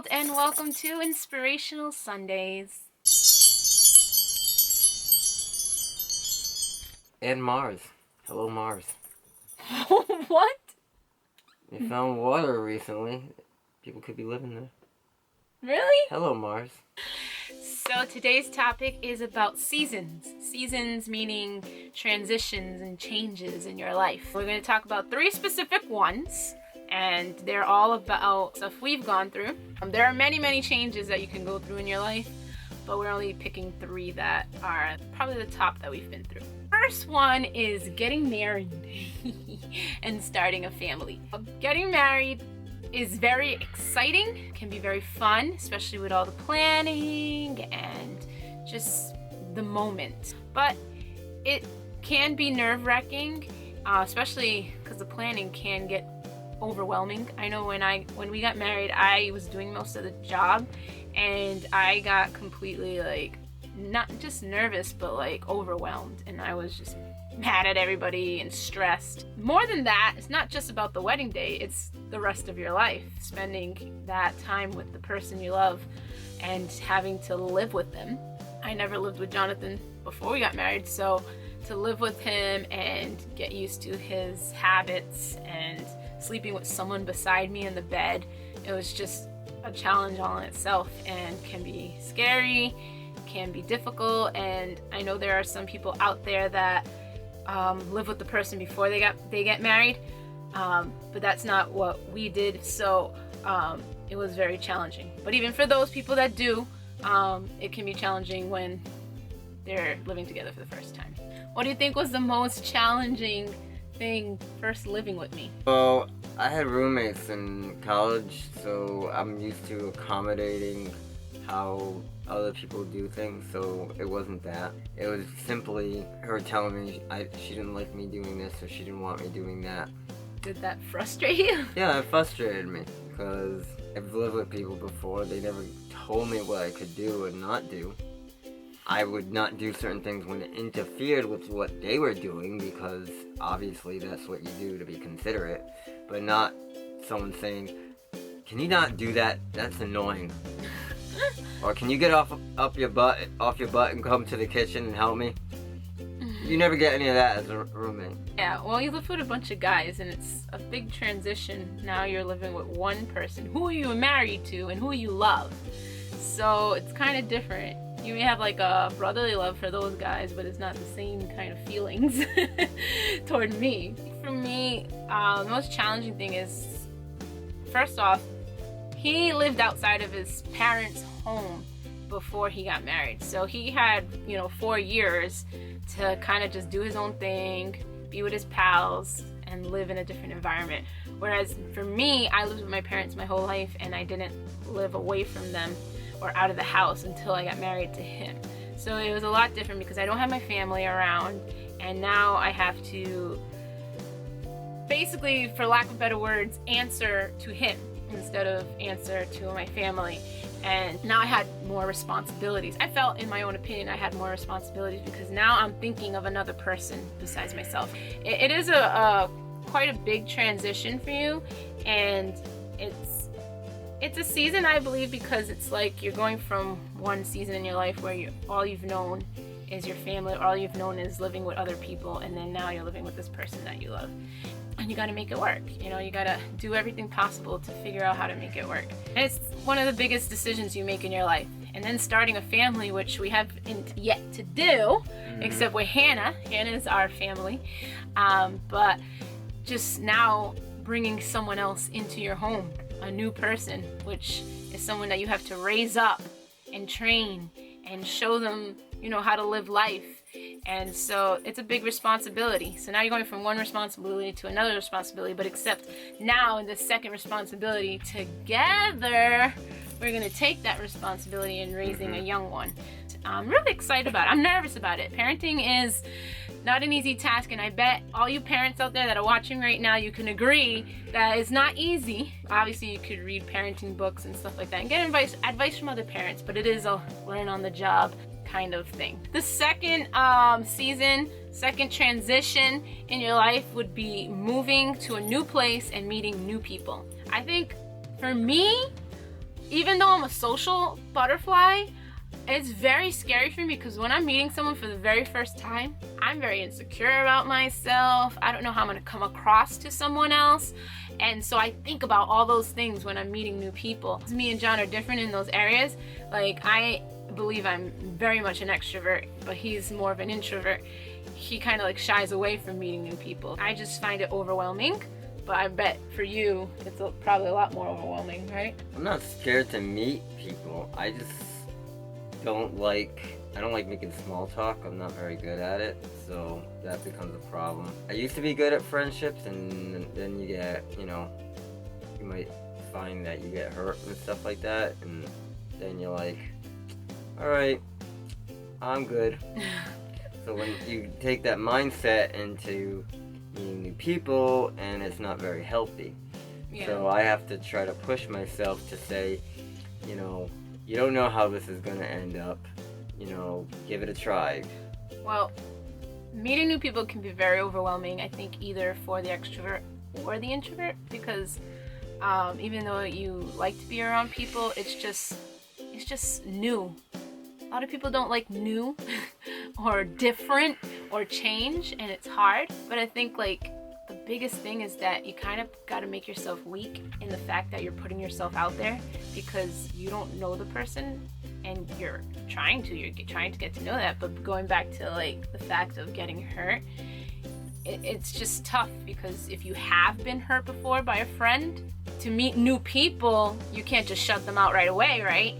world, and welcome to Inspirational Sundays. And Mars. Hello, Mars. What? They found water recently. People could be living there. Really? Hello, Mars. So today's topic is about seasons. Seasons meaning transitions and changes in your life. We're going to talk about 3 specific ones, and they're all about stuff we've gone through. There are many changes that you can go through in your life, but we're only picking 3 that are probably the top that we've been through. First one is getting married and starting a family. Getting married is very exciting, can be very fun, especially with all the planning and just the moment. But it can be nerve-wracking, especially because the planning can get overwhelming. I know when we got married, I was doing most of the job, and I got completely not just nervous, but overwhelmed, and I was just mad at everybody and stressed. More than that, it's not just about the wedding day, it's the rest of your life, spending that time with the person you love and having to live with them. I never lived with Jonathan before we got married, so to live with him and get used to his habits and sleeping with someone beside me in the bed, it was just a challenge all in itself, and can be scary, can be difficult. And I know there are some people out there that live with the person before they get married, but that's not what we did. So it was very challenging. But even for those people that do, it can be challenging when they're living together for the first time. What do you think was the most challenging thing first living with me? Well, I had roommates in college, so I'm used to accommodating how other people do things, so it wasn't that. It was simply her telling me she didn't like me doing this, or she didn't want me doing that. Did that frustrate you? Yeah, it frustrated me, because I've lived with people before. They never told me what I could do and not do. I would not do certain things when it interfered with what they were doing, because obviously that's what you do to be considerate, but not someone saying, "Can you not do that? That's annoying." Or, "Can you get off your butt and come to the kitchen and help me?" You never get any of that as a roommate. Yeah, well, you live with a bunch of guys, and it's a big transition. Now you're living with one person who you are married to and who you love. So it's kind of different. You may have a brotherly love for those guys, but it's not the same kind of feelings toward me. For me, the most challenging thing is, first off, he lived outside of his parents' home before he got married. So he had, 4 years to kind of just do his own thing, be with his pals, and live in a different environment. Whereas for me, I lived with my parents my whole life, and I didn't live away from them or out of the house until I got married to him. So it was a lot different because I don't have my family around, and now I have to basically, for lack of better words, answer to him instead of answer to my family. And now I had more responsibilities. I felt, in my own opinion, I had more responsibilities because now I'm thinking of another person besides myself. It is quite a big transition for you, and it's a season, I believe, because it's like you're going from one season in your life where all you've known is your family, all you've known is living with other people, and then now you're living with this person that you love. And you gotta make it work. You gotta do everything possible to figure out how to make it work. And it's one of the biggest decisions you make in your life. And then starting a family, which we haven't yet to do, except with Hannah. Hannah is our family. But just now bringing someone else into your home, a new person, which is someone that you have to raise up and train and show them, how to live life. And so it's a big responsibility. So now you're going from one responsibility to another responsibility, but except now in the second responsibility together, we're going to take that responsibility in raising a young one. I'm really excited about it. I'm nervous about it. Parenting is not an easy task, and I bet all you parents out there that are watching right now, you can agree that it's not easy. Obviously, you could read parenting books and stuff like that and get advice from other parents, but it is a learn on the job kind of thing. The second second transition in your life would be moving to a new place and meeting new people. I think for me, even though I'm a social butterfly, it's very scary for me because when I'm meeting someone for the very first time, I'm very insecure about myself. I don't know how I'm gonna come across to someone else. And so I think about all those things when I'm meeting new people. Me and John are different in those areas. Like, I believe I'm very much an extrovert, but he's more of an introvert. He kind of like shies away from meeting new people. I just find it overwhelming, but I bet for you, it's probably a lot more overwhelming, right? I'm not scared to meet people. I just don't like making small talk. I'm not very good at it, so that becomes a problem. I used to be good at friendships, and then you get, you might find that you get hurt and stuff like that, and then you're like, alright, I'm good. So when you take that mindset into meeting new people, and it's not very healthy. Yeah. So I have to try to push myself to say, you don't know how this is going to end up. Give it a try. Well, meeting new people can be very overwhelming, I think, either for the extrovert or the introvert, because even though you like to be around people, it's just new. A lot of people don't like new or different or change, and it's hard. But I think like the biggest thing is that you kind of got to make yourself weak in the fact that you're putting yourself out there, because you don't know the person and you're trying to get to know that. But going back to like the fact of getting hurt, it's just tough, because if you have been hurt before by a friend, to meet new people, you can't just shut them out right away, right?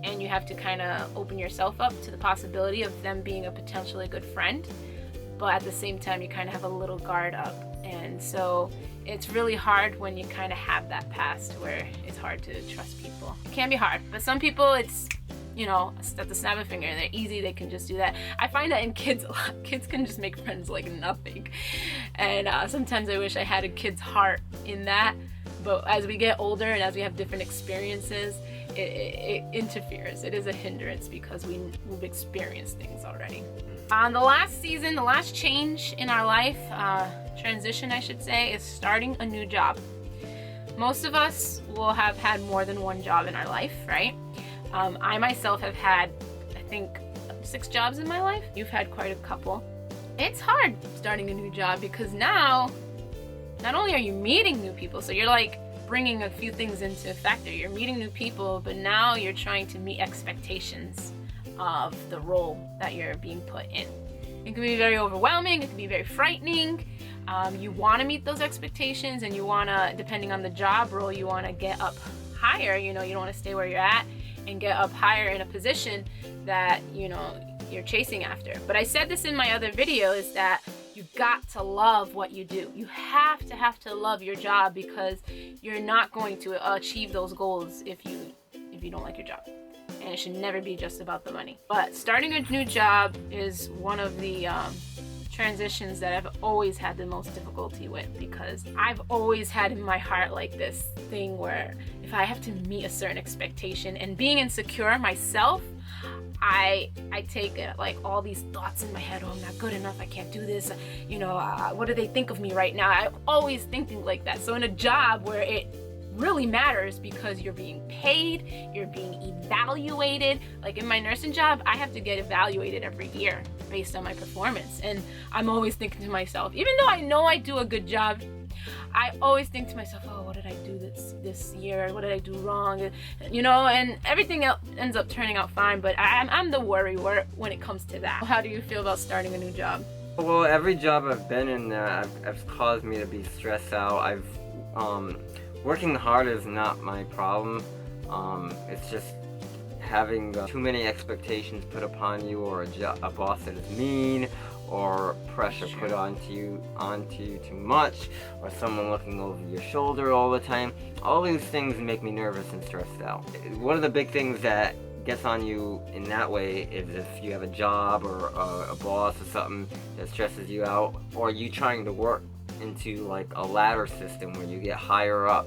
And you have to kind of open yourself up to the possibility of them being a potentially good friend. But at the same time, you kind of have a little guard up. And so it's really hard when you kind of have that past where it's hard to trust people. It can be hard, but some people, it's, at the snap of a finger, they're easy, they can just do that. I find that in kids a lot. Kids can just make friends like nothing. And sometimes I wish I had a kid's heart in that. But as we get older and as we have different experiences, it interferes. It is a hindrance because we've experienced things already. On the last season, the last change in our life, transition I should say, is starting a new job. Most of us will have had more than one job in our life, right? I myself have had, I think, 6 jobs in my life. You've had quite a couple. It's hard starting a new job because now, not only are you meeting new people, so you're like bringing a few things into factor. You're meeting new people, but now you're trying to meet expectations of the role that you're being put in. It can be very overwhelming. It can be very frightening. You want to meet those expectations, and you want to, depending on the job role, you want to get up higher. You don't want to stay where you're at and get up higher in a position that, you're chasing after. But I said this in my other video, is that you got to love what you do. You have to love your job, because you're not going to achieve those goals if you don't like your job. And it should never be just about the money. But starting a new job is one of the transitions that I've always had the most difficulty with, because I've always had in my heart like this thing where if I have to meet a certain expectation, and being insecure myself, I take like all these thoughts in my head. Oh, I'm not good enough. I can't do this. What do they think of me right now? I'm always thinking like that. So in a job where it really matters, because you're being paid, you're being evaluated. Like in my nursing job, I have to get evaluated every year based on my performance. And I'm always thinking to myself, even though I know I do a good job, I always think to myself, oh, what did I do this year? What did I do wrong? And everything else ends up turning out fine, but I'm the worry when it comes to that. How do you feel about starting a new job? Well, every job I've been in has caused me to be stressed out. Working hard is not my problem. It's just having too many expectations put upon you, or a boss that is mean, or pressure put onto you too much, or someone looking over your shoulder all the time. All these things make me nervous and stressed out. One of the big things that gets on you in that way is if you have a job or a boss or something that stresses you out, or you trying to work into like a ladder system where you get higher up.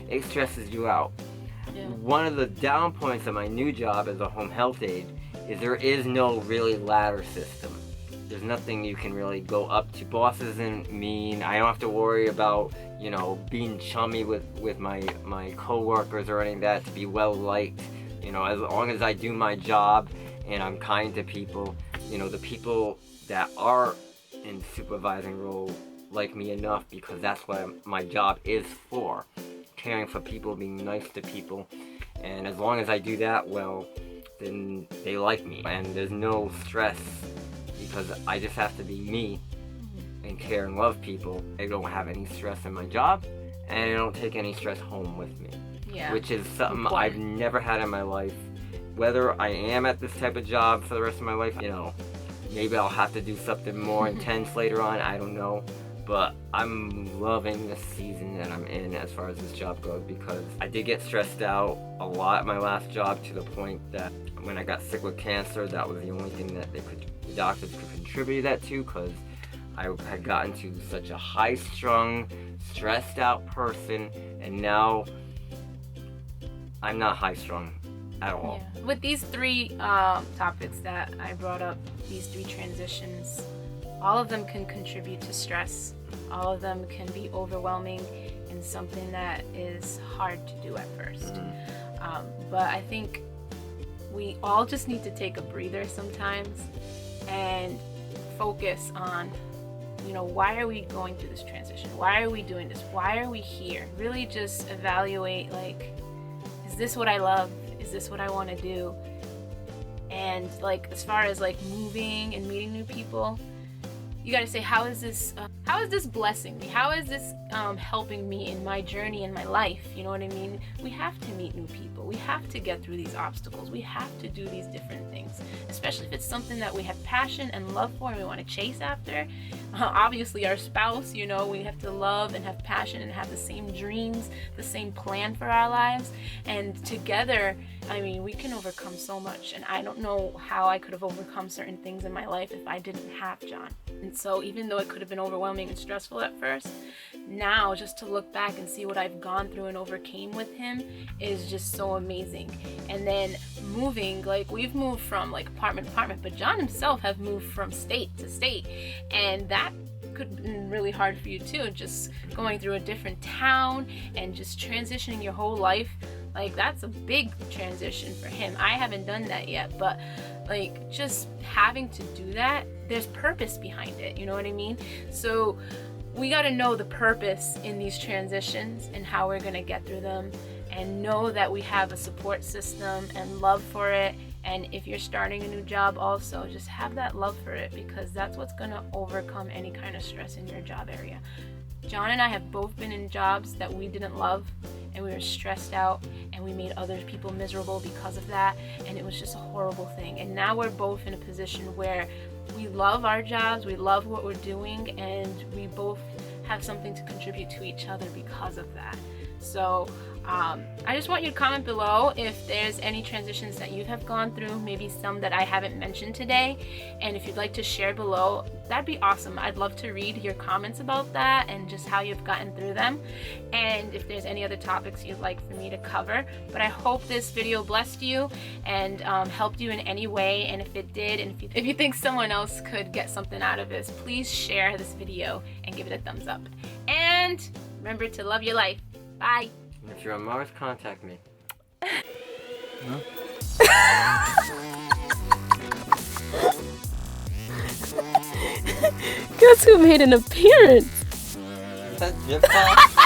It stresses you out. Yeah. One of the down points of my new job as a home health aide is there is no really ladder system. There's nothing you can really go up to. Boss isn't mean. I don't have to worry about, being chummy with my coworkers or anything like that, to be well liked. As long as I do my job and I'm kind to people, the people that are in supervising role like me enough, because that's what my job is for. Caring for people, being nice to people. And as long as I do that well, then they like me. And there's no stress, because I just have to be me and care and love people. I don't have any stress in my job, and I don't take any stress home with me. Yeah. Which is something I've never had in my life. Whether I am at this type of job for the rest of my life, maybe I'll have to do something more intense later on, I don't know. But I'm loving the season that I'm in as far as this job goes, because I did get stressed out a lot at my last job, to the point that when I got sick with cancer, that was the only thing that the doctors could contribute that to, because I had gotten to such a high-strung, stressed out person, and now I'm not high-strung at all. Yeah. With these 3 topics that I brought up, these 3 transitions, all of them can contribute to stress. All of them can be overwhelming and something that is hard to do at first. But I think we all just need to take a breather sometimes and focus on, why are we going through this transition? Why are we doing this? Why are we here? Really just evaluate, is this what I love? Is this what I want to do? And as far as moving and meeting new people, you got to say, how is this blessing me? How is this helping me in my journey in my life? You know what I mean? We have to meet new people. We have to get through these obstacles. We have to do these different things, especially if it's something that we have passion and love for and we want to chase after. Obviously, our spouse, we have to love and have passion and have the same dreams, the same plan for our lives. And together, we can overcome so much. And I don't know how I could have overcome certain things in my life if I didn't have John. And so even though it could have been overwhelming and stressful at first, now just to look back and see what I've gone through and overcame with him is just so amazing. And then moving, we've moved from apartment to apartment, but John himself have moved from state to state, and that could have been really hard for you too, just going through a different town and just transitioning your whole life. That's a big transition for him. I haven't done that yet, but just having to do that, there's purpose behind it, you know what I mean? So we got to know the purpose in these transitions and how we're going to get through them, and know that we have a support system and love for it. And if you're starting a new job also, just have that love for it, because that's what's going to overcome any kind of stress in your job area. John and I have both been in jobs that we didn't love, and we were stressed out, and we made other people miserable because of that, and it was just a horrible thing. And now we're both in a position where we love our jobs, we love what we're doing, and we both have something to contribute to each other because of that. So I just want you to comment below if there's any transitions that you have gone through, maybe some that I haven't mentioned today, and if you'd like to share below, that'd be awesome. I'd love to read your comments about that and just how you've gotten through them, and if there's any other topics you'd like for me to cover. But I hope this video blessed you and helped you in any way, and if it did, and if you think someone else could get something out of this, please share this video and give it a thumbs up. And remember to love your life. Bye. If you're on Mars, contact me. Guess who made an appearance? Is that Jip Pop?